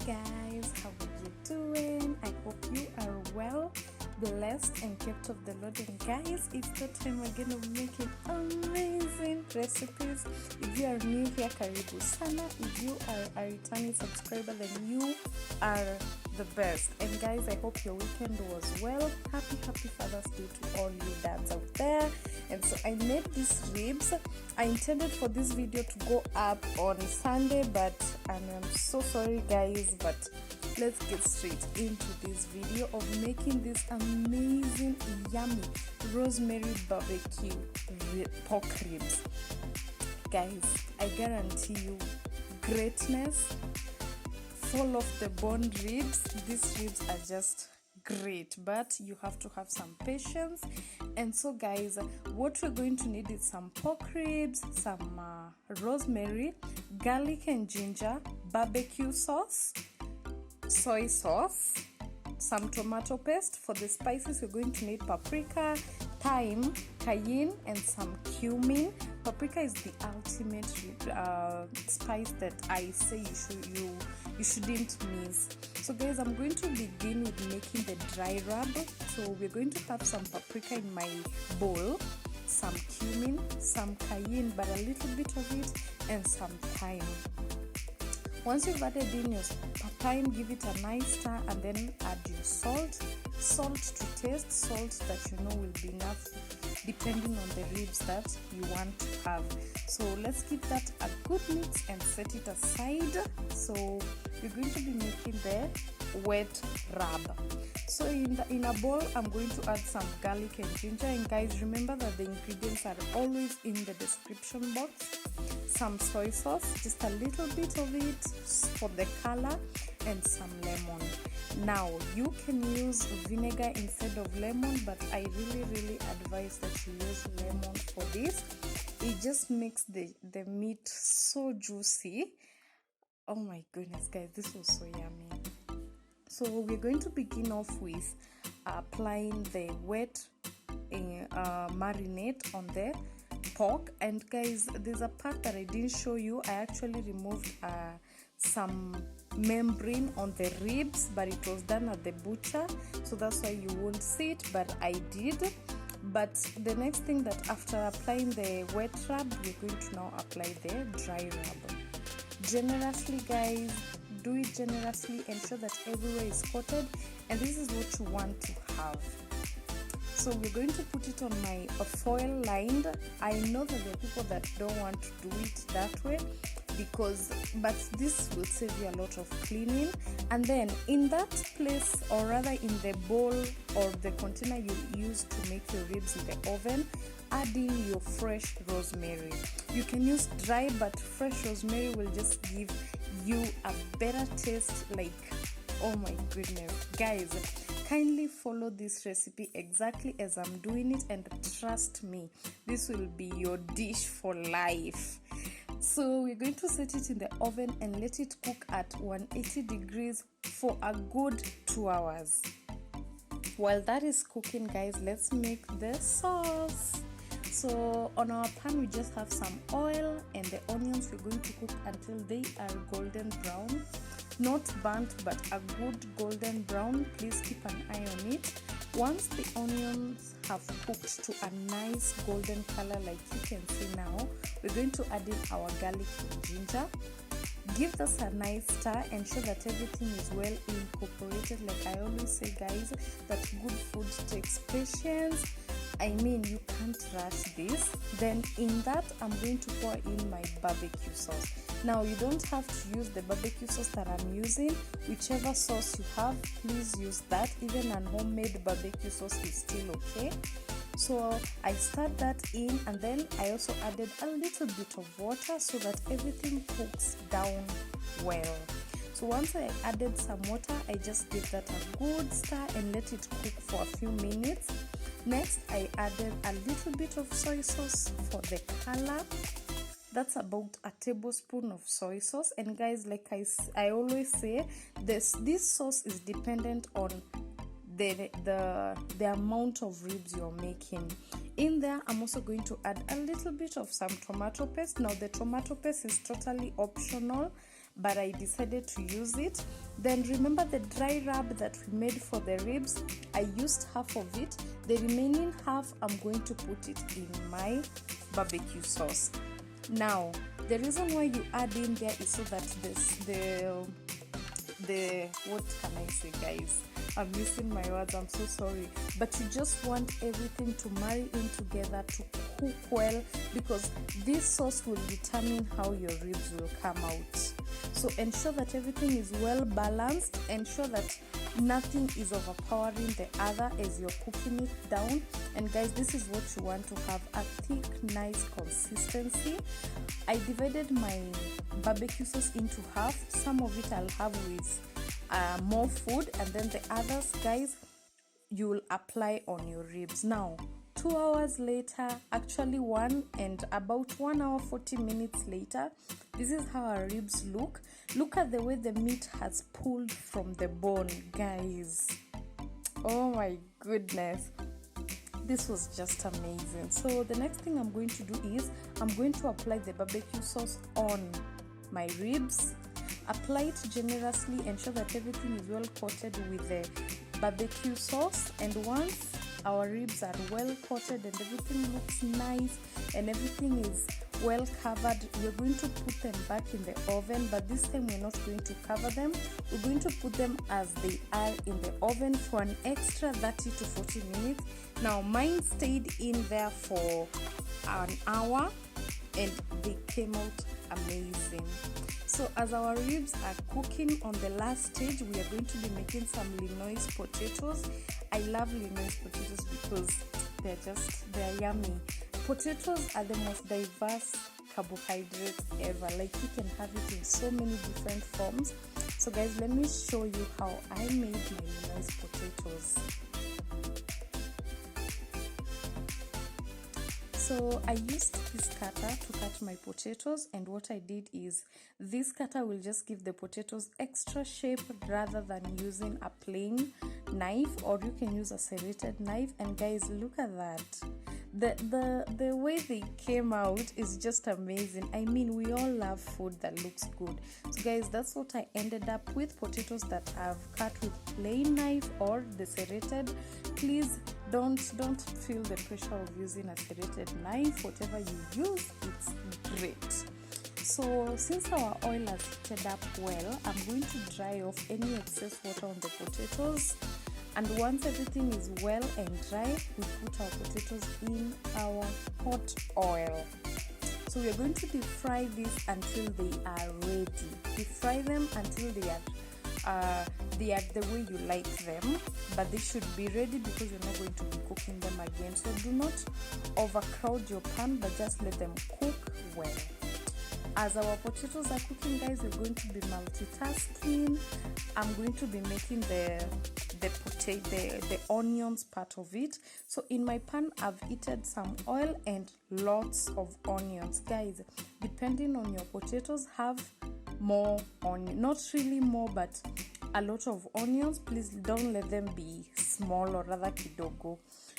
guys, how are you doing? I hope you are well, blessed and kept of the Lord. And guys, it's the time again of making amazing recipes. If you are new here, karibu sana. If you are a returning subscriber, then you are the best. And guys, I hope your weekend was well. Happy Father's Day to all you dads out there. And so I made these ribs. I intended for this video to go up on Sunday, but I'm so sorry guys, but let's get straight into this video of making this amazing yummy rosemary barbecue pork ribs. Guys, I guarantee you greatness, fall off the bone ribs. These ribs are just great, but you have to have some patience. And so guys, what we're going to need is some pork ribs, some rosemary, garlic and ginger, barbecue sauce, soy sauce, some tomato paste. For the spices, we're going to need paprika, thyme, cayenne and some cumin. Paprika is the ultimate spice that I say you shouldn't miss. So guys, I'm going to begin with making the dry rub. So we're going to have some paprika in my bowl, some cumin, some cayenne, but a little bit of it, and some thyme. Once you've added in your thyme, give it a nice stir and then add your salt to taste, salt that you know will be enough depending on the ribs that you want to have. So let's give that a good mix and set it aside. So we're going to be making the wet rub. So in a bowl, I'm going to add some garlic and ginger. And guys, remember that the ingredients are always in the description box. Some soy sauce, just a little bit of it for the color, and some lemon. Now you can use vinegar instead of lemon, but I really advise that you use lemon for this. It just makes the meat so juicy. Oh my goodness guys, this was so yummy. So we're going to begin off with applying the wet marinade on the pork. And guys, there's a part that I didn't show you. I actually removed some membrane on the ribs, but it was done at the butcher, so that's why you won't see it, but I did. But the next thing, that after applying the wet rub, we're going to now apply the dry rub generously. Guys, do it generously, ensure that everywhere is coated, and this is what you want to have. So we're going to put it on my foil lined. I know that there are people that don't want to do it that way, but this will save you a lot of cleaning. And then in that place, or rather in the bowl or the container you use to make your ribs in the oven, add in your fresh rosemary. You can use dry, but fresh rosemary will just give you a better taste. Like, oh my goodness guys, kindly follow this recipe exactly as I'm doing it, and trust me, this will be your dish for life. So we're going to set it in the oven and let it cook at 180 degrees for a good 2 hours. While that is cooking, guys, let's make the sauce. So on our pan, we just have some oil, and the onions we're going to cook until they are golden brown. Not burnt, but a good golden brown. Please keep an eye on it. Once the onions have cooked to a nice golden color like you can see now, we're going to add in our garlic and ginger. Give this a nice stir. Ensure that everything is well incorporated. Like I always say guys, that good food takes patience. I mean, you can't rush this. Then in that, I'm going to pour in my barbecue sauce. Now you don't have to use the barbecue sauce that I'm using. Whichever sauce you have, please use that. Even an homemade barbecue sauce is still okay. So I stirred that in, and then I also added a little bit of water so that everything cooks down well. So once I added some water, I just give that a good stir and let it cook for a few minutes. Next, I added a little bit of soy sauce for the color. That's about a tablespoon of soy sauce. And guys, like I always say, this sauce is dependent on the amount of ribs you're making. In there, I'm also going to add a little bit of some tomato paste. Now the tomato paste is totally optional, but I decided to use it. Then remember the dry rub that we made for the ribs? I used half of it. The remaining half, I'm going to put it in my barbecue sauce. Now, the reason why you add in there is so that the what can I say, guys? I'm missing my words, I'm so sorry. But you just want everything to marry in together, to cook well, because this sauce will determine how your ribs will come out. So ensure that everything is well balanced. Ensure that nothing is overpowering the other as you're cooking it down. And guys, this is what you want to have, a thick, nice consistency. I divided my barbecue sauce into half. Some of it I'll have with more food, and then the others, guys, you will apply on your ribs. Now 2 hours later, actually 1 and about 1 hour 40 minutes later, this is how our ribs look. Look at the way the meat has pulled from the bone, guys. Oh my goodness, this was just amazing. So the next thing I'm going to do is I'm going to apply the barbecue sauce on my ribs. Apply it generously, ensure that everything is well coated with the barbecue sauce. And once our ribs are well coated and everything looks nice and everything is well covered, we're going to put them back in the oven. But this time we're not going to cover them. We're going to put them as they are in the oven for an extra 30 to 40 minutes. Now mine stayed in there for an hour and they came out amazing. So as our ribs are cooking, on the last stage we are going to be making some Lynnoise potatoes. I love Lynnoise potatoes because they're yummy. Potatoes are the most diverse carbohydrates ever. Like, you can have it in so many different forms. So guys, let me show you how I made my Lynnoise potatoes. So I used this cutter to cut my potatoes, and what I did is this cutter will just give the potatoes extra shape rather than using a plain knife, or you can use a serrated knife. And guys, look at that. The way they came out is just amazing. I mean, we all love food that looks good. So guys, that's what I ended up with, potatoes that I've cut with plain knife or the serrated. Please don't feel the pressure of using a serrated knife. Whatever you use, it's great. So since our oil has heated up well, I'm going to dry off any excess water on the potatoes. And once everything is well and dry, we put our potatoes in our hot oil. So we are going to deep fry this until they are ready. Deep fry them until they are the way you like them, but they should be ready because you're not going to be cooking them again. So do not overcrowd your pan, but just let them cook well. As our potatoes are cooking, guys, we're going to be multitasking. I'm going to be making the onions part of it. So in my pan, I've heated some oil and lots of onions. Guys, depending on your potatoes, have more onion, not really more, but a lot of onions. Please don't let them be small, or rather kidogo.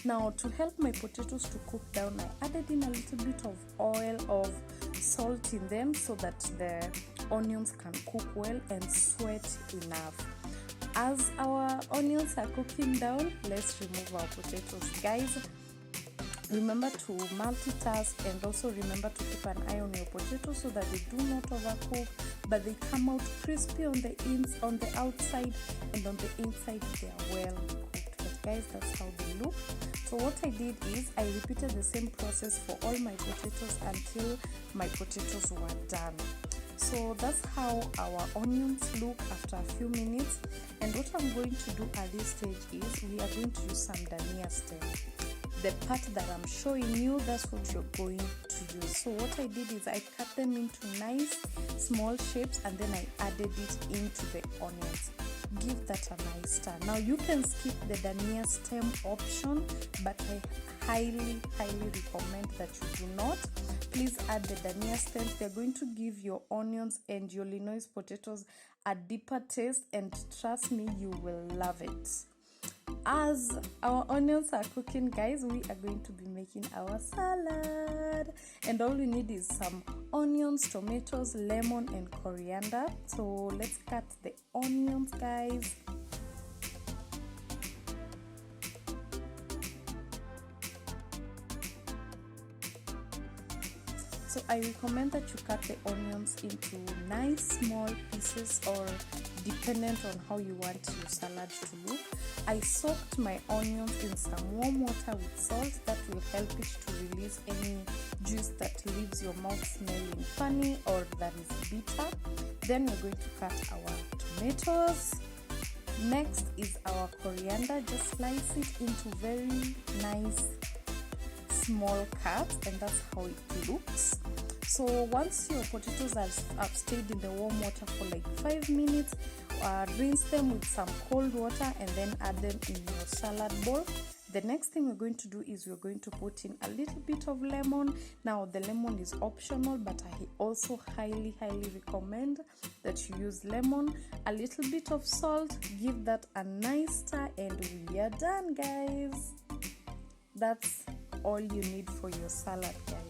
Now, to help my potatoes to cook down, I added in a little bit of oil, of salt in them, so that the onions can cook well and sweat enough. As our onions are cooking down, let's remove our potatoes. Guys, remember to multitask, and also remember to keep an eye on your potatoes so that they do not overcook, but they come out crispy on the outside, and on the inside they are well cooked. But guys, that's how they look. So what I did is I repeated the same process for all my potatoes until my potatoes were done. So that's how our onions look after a few minutes. And what I'm going to do at this stage is we are going to use some dania stem. The part that I'm showing you, that's what you're going to use. So what I did is I cut them into nice small shapes, and then I added it into the onions. Give that a nice stir. Now you can skip the dania stem option, but I highly recommend that you do not. Please add the dania stems. They're going to give your onions and your Lynnoise potatoes a deeper taste, and trust me, you will love it. as our onions are cooking, guys, we are going to be making our salad. And all we need is some onions, tomatoes, lemon, and coriander. So let's cut the onions, guys. So I recommend that you cut the onions into nice small pieces, or dependent on how you want your salad to look. I soaked my onions in some warm water with salt. That will help it to release any juice that leaves your mouth smelling funny or that is bitter. Then we're going to cut our tomatoes. Next is our coriander. Just slice it into very nice small cuts, and that's how it looks. So once your potatoes have stayed in the warm water for like 5 minutes, rinse them with some cold water and then add them in your salad bowl. The next thing we're going to do is we're going to put in a little bit of lemon. Now the lemon is optional, but I also highly recommend that you use lemon. A little bit of salt, give that a nice stir, and we are done, guys. That's all you need for your salad, guys.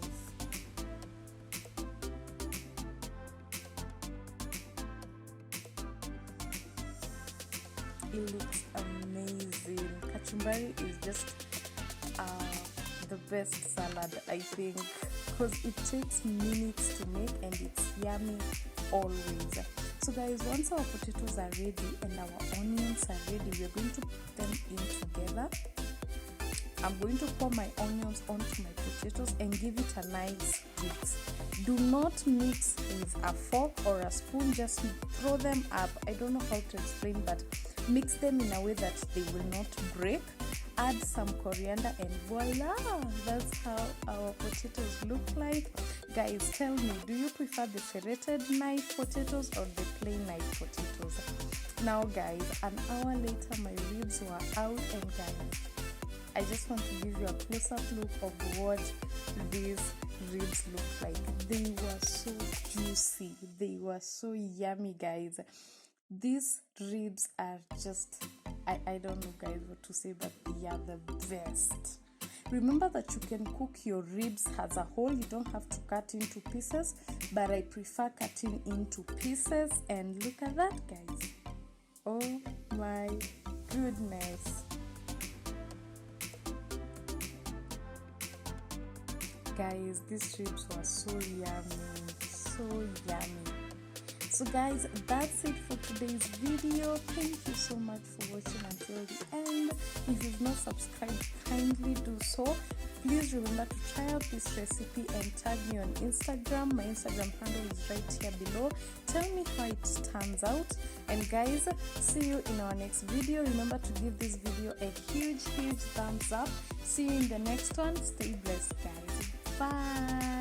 It looks amazing. Kachumbari is just the best salad, I think, because it takes minutes to make and it's yummy always. So guys, once our potatoes are ready and our onions are ready, we're going to put them in together. I'm going to pour my onions onto my potatoes and give it a nice mix. Do not mix with a fork or a spoon, just throw them up. I don't know how to explain, but mix them in a way that they will not break. Add some coriander and voila! That's how our potatoes look like. Guys, tell me, do you prefer the serrated knife potatoes or the plain knife potatoes? Now guys, an hour later my ribs were out, and guys, I just want to give you a close-up look of what these ribs look like. They were so juicy. They were so yummy, guys. These ribs are just, I don't know, guys, what to say, but they are the best. Remember that you can cook your ribs as a whole. You don't have to cut into pieces, but I prefer cutting into pieces. And look at that, guys. Oh my goodness. Guys, these ribs were so yummy, so yummy. So guys, that's it for today's video. Thank you so much for watching until the end. If you've not subscribed, kindly do so. Please remember to try out this recipe and tag me on Instagram. My Instagram handle is right here below. Tell me how it turns out. And guys, see you in our next video. Remember to give this video a huge thumbs up. See you in the next one. Stay blessed, guys. Bye.